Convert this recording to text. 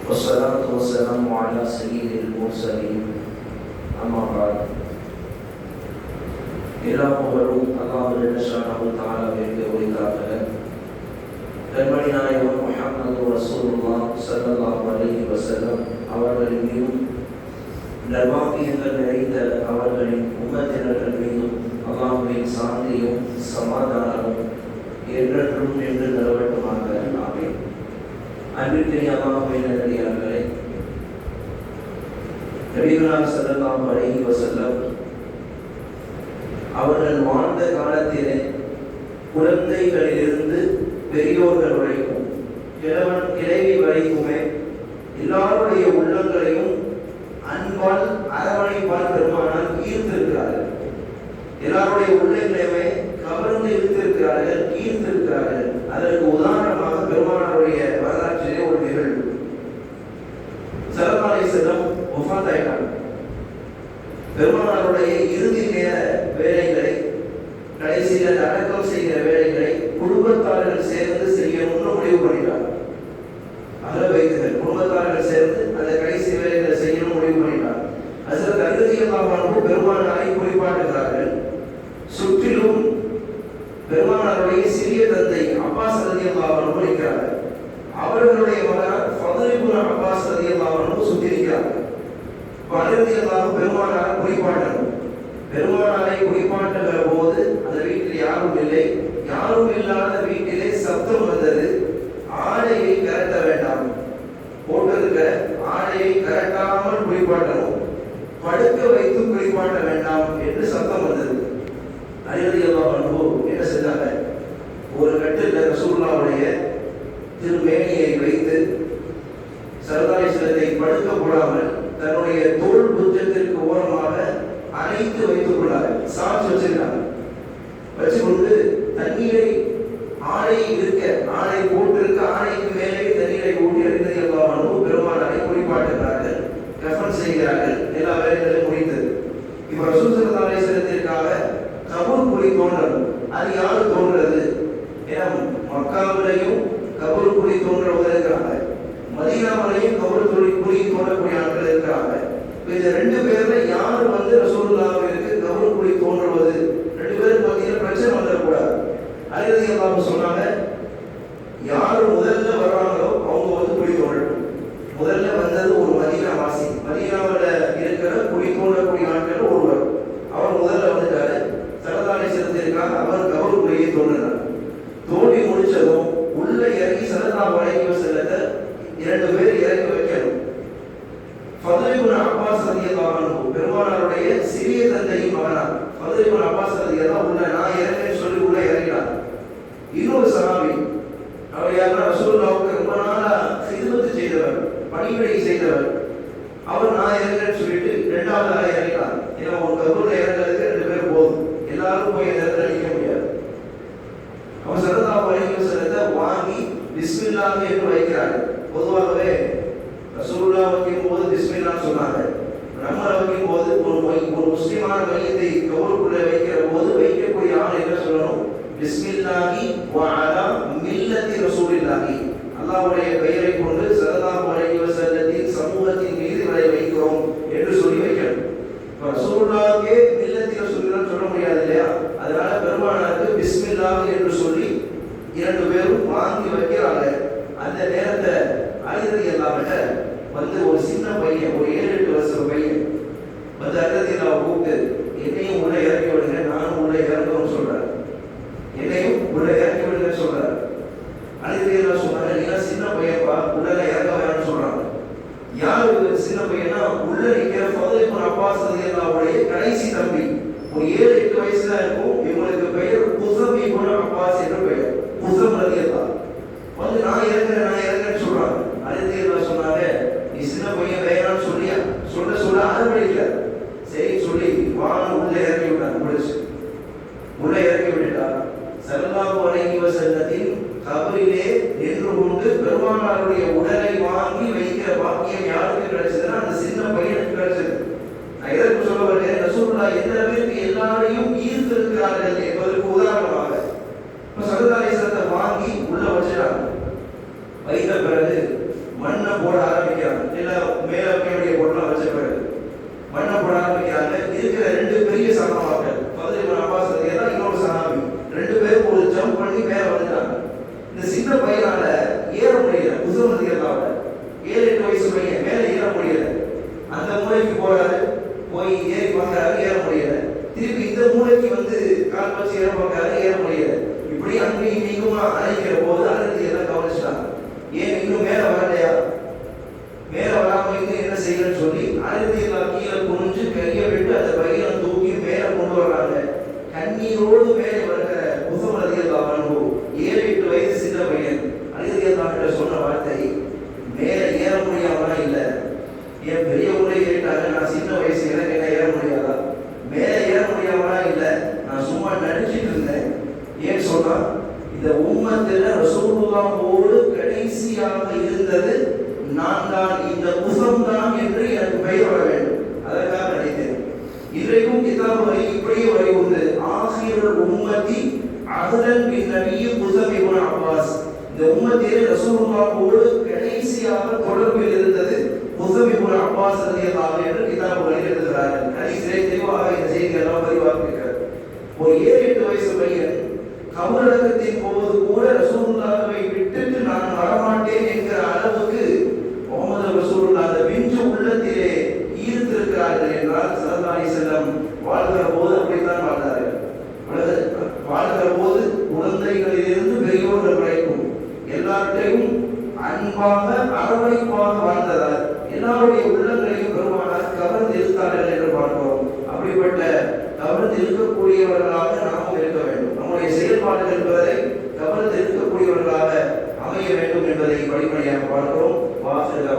والصلاة والسلام على سيد المرسلين أما بعد إلى புகழும் அல்லாஹ் ஜல்லஷானஹு தஆலாவிற்கு உரித்தாகல. கண்மணி நாயகம் முஹம்மது ரசூலுல்லாஹ் ஸல்லல்லாஹு அலைஹி வஸல்லம் அவர்களின் மீதும் நற்பாக்கியங்கள் நிறைந்த அவர்களின் உம்மத்தினர்கள் மீதும் அல்லாஹ்வின் சாந்தியும் சமாதானமும் என்றென்றும் நின்று நிலவட்டுமாக. ஆமீன். அன்பிற்குரிய அல்லாஹ்வின் நல்லடியார்களே, நபிகளார் ஸல்லல்லாஹு அலைஹி வஸல்லம் அவர்கள் வாழ்ந்த காலத்திலே குழந்தைகளிலிருந்து பெரியோர்கள் வரைக்கும் கிழவி வரைக்குமே எல்லாருடைய உள்ளங்களையும் அன்பால் அரவணைப்பால் பெருமானால் ஈர்த்திருக்கிறார்கள். எல்லாருடைய உள்ளங்களையுமே கவர்ந்து இழுத்திருக்கிறார்கள், ஈர்த்திருக்கிறார்கள். அதற்கு உதாரணமாக பெருமானாருடைய வரலாற்றிலே ஒரு நிகழ்வு. ஸல்லல்லாஹு அலைஹி வஸல்லம் வஃபாத் ஆயிட்டாங்க. பெருமானாருடைய இறுதி நேர வேலைகளை, கடைசியில் அடக்கம் செய்கிற வேலைகளை குடும்பத்தார்கள் சேர்ந்து செய்யணும்னு முடிவு பண்ணிட்டாங்க. அகல வைத்துகள் குடும்பத்தார்கள் சேர்ந்து அந்த கடைசி வேலைகளை செய்யணும் முடிவு பண்ணிட்டாங்க. ஹஸரத் அலி ரலியல்லாஹு அன்ஹு பெருமானாரை குறிப்பாட்டுகிறார்கள். சுற்றிலும் பெருமானாருடைய சிறிய தந்தை அப்பாஸ் ரலியல்லாஹு அன்ஹு இருக்கிறார்கள். அவர்களுடைய மகனார் ஃபதுல் இப்னு அப்பாஸ் ரலியல்லாஹு அன்ஹு சுற்றி இருக்கிறார்கள். பெருமானாரை குறிப்பாட்டணும். பெருமானாரை குறிப்பாட்டுகிற போது அந்த வீட்டில் யாரும் இல்லை. யாரும் இல்லாத வீட்டிலே சப்தம் வந்தது. ஆடையை கரட்ட வேண்டாம், போட்டிருக்கிற ஆடையை கரட்டாமல் குறிப்பாட்டணும், படுக்க வைத்து குறிப்பாட்ட வேண்டாம் என்று சப்தம் வந்தது. அலி ரலியல்லாஹு அன்ஹு என்ன செஞ்சாங்க? ஒரு கட்டில் ரசூலுல்லாஹ்வுடைய திருமேனியை வைத்து சரதாரிசனத்தை படுக்க போடாமல் தன்னுடைய தோல் புஜத்திற்கு ஓரமாக அணைத்து வைத்துக் கொண்டார்கள். சாட்சி வச்சிருக்காங்க. வச்சுக்கொண்டு தண்ணீரை ஆடை இருக்க, ஆடை போட்டிருக்க ஆடைக்கு மேலே தண்ணீரை ஊட்டி அறிந்தது பெருமானாரை குறிப்பாட்டுகிறார்கள், கஃபன் செய்கிறார்கள். எல்லா வேலைகளையும் முடிந்தது. இப்ப ரசூல் ஸல்லல்லாஹு அலைஹி வஸல்லத்திற்காக கபூர் குழி தோன்றணும். அது யாரு தோன்றது? ஏன்னா மக்காவிலையும் கபூர் குழி தோன்றவங்க இருக்கிறாங்க, மதீனாவிலையும் கபூர் குழி தோன்றக்கூடிய ஆட்கள் இருக்கிறாங்க. இந்த ரெண்டு பேர்ல யாரு ரசூலுல்லாஹ்விற்கு கபூர் குழி தோன்றுவது, ரெண்டு பேருக்கு மத்தியில பிரச்சனை வந்துடக்கூடாது. அலி ரலியல்லாஹு அன்ஹு சொன்னாங்க, யாரு முதல்ல வர்றாங்களோ அவங்க குழி தோன்றட்டும். முதல்ல வந்தது ஒரு மதீனா வாசி, மதீனாவில் இருக்கிற குழி தோன்றக்கூடிய ஆட்கள் ஒருவர். அவர் முதல்ல வந்துட்டாரு. ஸல்லல்லாஹு அலைஹி வஸல்லம் அவர் கபூர் குழியை தோன்றினார். தோண்டி முடிச்சதும் உள்ள இறங்கி ஸல்லல்லாஹு அலைஹி வஸல்லத்தை இரண்டு பேர் இறங்கி வைக்கணும். ஃபதுல் இப்னு அப்பாஸ் ரலியல்லாஹு அன்ஹு பெருமானாருடைய சிறிய தந்தையின் மகனார். ஃபதுல் இப்னு அப்பாஸ் ரலியல்லாஹு உள்ள நான் இறங்கேன்னு சொல்லி உள்ள இறங்கினார். இன்னொரு சஹாபி, அவர் யாருன்னா ரசூலுல்லாஹ்வுக்கு ரொம்ப நாளா ஹித்மத் செய்தவர், பணிவிடை செய்தவர். அவர் நான் இறங்கேன்னு சொல்லிட்டு இரண்டாவது ஆளை இறங்கினார். ஏன்னா ஒரு கபூர்ல இறங்குறதுக்கு ரெண்டு பேர் போதும், எல்லாரும் போய் இடத்துல நிற்க முடியாது. அவர் ஸல்லல்லாஹு அலைஹி வஸல்லத்தை வாங்கி பிஸ்மில்லாஹ் என்று வைக்கிறார்கள். பொதுவாகவே ரசூலுல்லாஹ் வைக்கும் போது பிஸ்மில்லாஹ் சொன்னாங்க. நம்ம வைக்கும் போது ஒரு முஸ்லிமான மையத்தை கபூருக்குள்ளே வைக்கிற போது வைக்கக்கூடிய ஆள் என்ன சொல்லணும்? பிஸ்மில்லாஹி வ அலா மில்லத்தி ரசூலில்லாஹி, அல்லாஹ்வுடைய பெயரை கொண்டு ஸல்லல்லாஹு அலைஹி வஸல்லத்தின் சமூகத்தின் மீது இவரை வைக்கிறோம் என்று சொல்லி வைக்கணும். ரசூலுல்லாஹ்வே மில்லத்தி ரசூலில்லாஹ் சொல்ல முடியாது இல்லையா? அதனால பெருமானாருக்கு பிஸ்மில்லாஹ் என்று சொல்லி இரண்டு பேரும் வாங்கி வைக்கிறாங்க. அந்த நேரத்தை அலி ரலியல்லாஹு அன்ஹு ஒரு சின்ன பையன், ஒரு 7-8 வருஷ பையன் வந்து அலி ரலியல்லாஹு கூப்பிட்டு, என்னையும் உள்ள இறக்கி விடுங்க, நானும் உள்ள இறங்கணும்னு சொல்றாரு. என்னையும் உள்ள இறக்கி விடுங்கன்னு சொல்றாரு. அலி ரலியல்லாஹு சொன்னாங்க, நீங்க சின்ன பையன்பா, உள்ள இறங்க வேணும்னு சொல்றாங்க. யாரு சின்ன பையனா? உள்ள நிற்கிற ஃபதுல் இப்னு அப்பாஸ் ரலியல்லாஹுடைய கடைசி தம்பி. ஒரு 7-8 வயசு தான் இருக்கும். இவங்களுக்கு பெயர் குஸம் இப்னு அப்பாஸ் என்ற பெயர். குஸம் ரலியல்லாஹு வந்து நான் இறங்குறேன்னு சொல்றாங்க. அலி ரலியல்லாஹு சொன்னாங்க, நீ சின்ன பையன் வேணான்னு சொல்லியா? சொல்ல ஆரம்பிக்கல. சரி சொல்லி வான்னு உள்ள இறக்கி விட்டாங்க. முடிச்சு உள்ள இறக்கி விட்டுட்டா ஸல்லல்லாஹு அலைஹி வஸல்லத்தின் கபரிலே நின்று கொண்டு பெருமானாருடைய உடலை வாங்கி வைக்கிற பாக்கியம் யாருக்கு கிடைச்சதுன்னா அந்த சின்ன பையனுக்கு கிடைச்சது. நான் எதற்கு சொல்ல வருகிறேன்? ரசூலுல்லாஹ் எந்த அளவிற்கு எல்லாரையும் ஈர்த்திருக்கிறார்கள் என்பதற்கு உதாரணமாக ஸல்லல்லாஹு அலைஹி வஸல்லம் வாங்கி உள்ள வச்சிட்டாங்க. வைத்த பிறகு பிறகு மண்ணை போட ஆரம்பிக்கிறாங்க. எல்லாம் மேல வைக்கக்கூடிய பொருளாக வச்ச பிறகு மண்ணை போட ஆரம்பிக்கிறாங்க. இருக்கிற ரெண்டு பெரிய சகாபாக்கள் ஃபத்ல் அப்பாஸ் ரலியல்லாஹு இன்னொரு சஹாபி, ரெண்டு பேரும் ஒரு ஜம்ப் பண்ணி மேல வந்துட்டாங்க. இந்த சின்ன பையனால ஏற முடியல. உஸ்மான் ரலியல்லாஹு 7-8 வயசு பையன் மேல ஏற முடியல. அந்த மூளைக்கு போறாரு, போய் ஏறி பார்க்கறாரு, ஏற முடியல. திருப்பி இந்த மூளைக்கு வந்து கால் வச்சு ஏற பார்க்கறாரு, ஏற முடியல. இப்படி அங்கேயும் இங்கேயும் அழைக்கிற போது அழுத்தி எல்லாம் கவனிச்சிட்டாங்க. ஏன் இன்னும் மேல வரலையா, மேல வராம இன்னும் என்ன செய்யணும்னு சொல்லி அழுத்தி எல்லாம் கீழே குனிஞ்சு கையை விட்டு அந்த பையனை தூக்கி மேல கொண்டு வர்றாங்க. கண்ணீரோடு மேலே வருகிற உஸ்மான் ரலியல்லாஹு அன்ஹு 7-8 வயசு சின்ன பையன் அழுத்தி சொன்ன வார்த்தை, மேல ஏற முடியாம இல்ல, என் பெரிய ஊரே ஏறிட்டாங்க, நான் சின்ன வயசு எனக்கு என்ன ஏற முடியாதா, மேல ஏற முடியாம இல்ல, நான் சும்மா நடிச்சிட்டு இருந்தேன். ஏன் சொன்னா, இந்த உம்மத்துல ரசூலுல்லாஹோடு கடைசியாக இருந்தது நான் தான், இந்த உஸ்மான் தான் என்று எனக்கு பெயர் வர வேண்டும், அதற்காக நினைத்தேன். இன்றைக்கும் கிதாபுகளை இப்படியே வருகிறது. ஆகிருல் உம்மத்தி அஹ்லன் பின் நபிய் உஸ்மான் இப்னு அப்பாஸ், இந்த உம்மத்திலே ரசூலுல்லாஹோடு கடைசியாக தொடர்பில் இருந்தது உஸ்மான் இப்னு அப்பாஸ் ரலியல்லாஹு அன்ஹு என்று கிதாபுகளில் எழுதுகிறார்கள். ஹதீஸிலே தெளிவாக இந்த செய்தியெல்லாம் பதிவாகியிருக்கிறது. ஒரு 7-8 வயசு பையன் கபரடக்கத்தின் போது கூட ரசூலுல்லாஹை விட்டுட்டு நான் வரமாட்டேன் என்கிற அளவுக்கு முஹம்மது ரசூலுல்லாஹ் அந்த பிஞ்சு உள்ளத்திலே ஈர்த்திருக்கிறார்கள் என்றால் ஸல்லல்லாஹு அலைஹி வஸல்லம் வாழ்கிற போது அப்படித்தான் வாழ்ந்தார்கள். வாழ்கிற போது குழந்தைகளிலிருந்து பெரியோர்கள் வரைக்கும் எல்லார்ட்டையும் அன்பாக அரவணைப்பாக வாழ்ந்ததால் எல்லாருடைய உள்ளங்களையும் பெருமானார் கவர்ந்து இழுத்தார்கள் என்று பார்க்கிறோம். அப்படிப்பட்ட கவர்ந்து இருக்கக்கூடியவர்களாக நாம் இருக்க வேண்டும். நம்முடைய செயல்பாடுகள் என்பதை கவர்ந்து இருக்கக்கூடியவர்களாக அமைய வேண்டும் என்பதை படிப்படியாக பார்க்கிறோம். வாசல்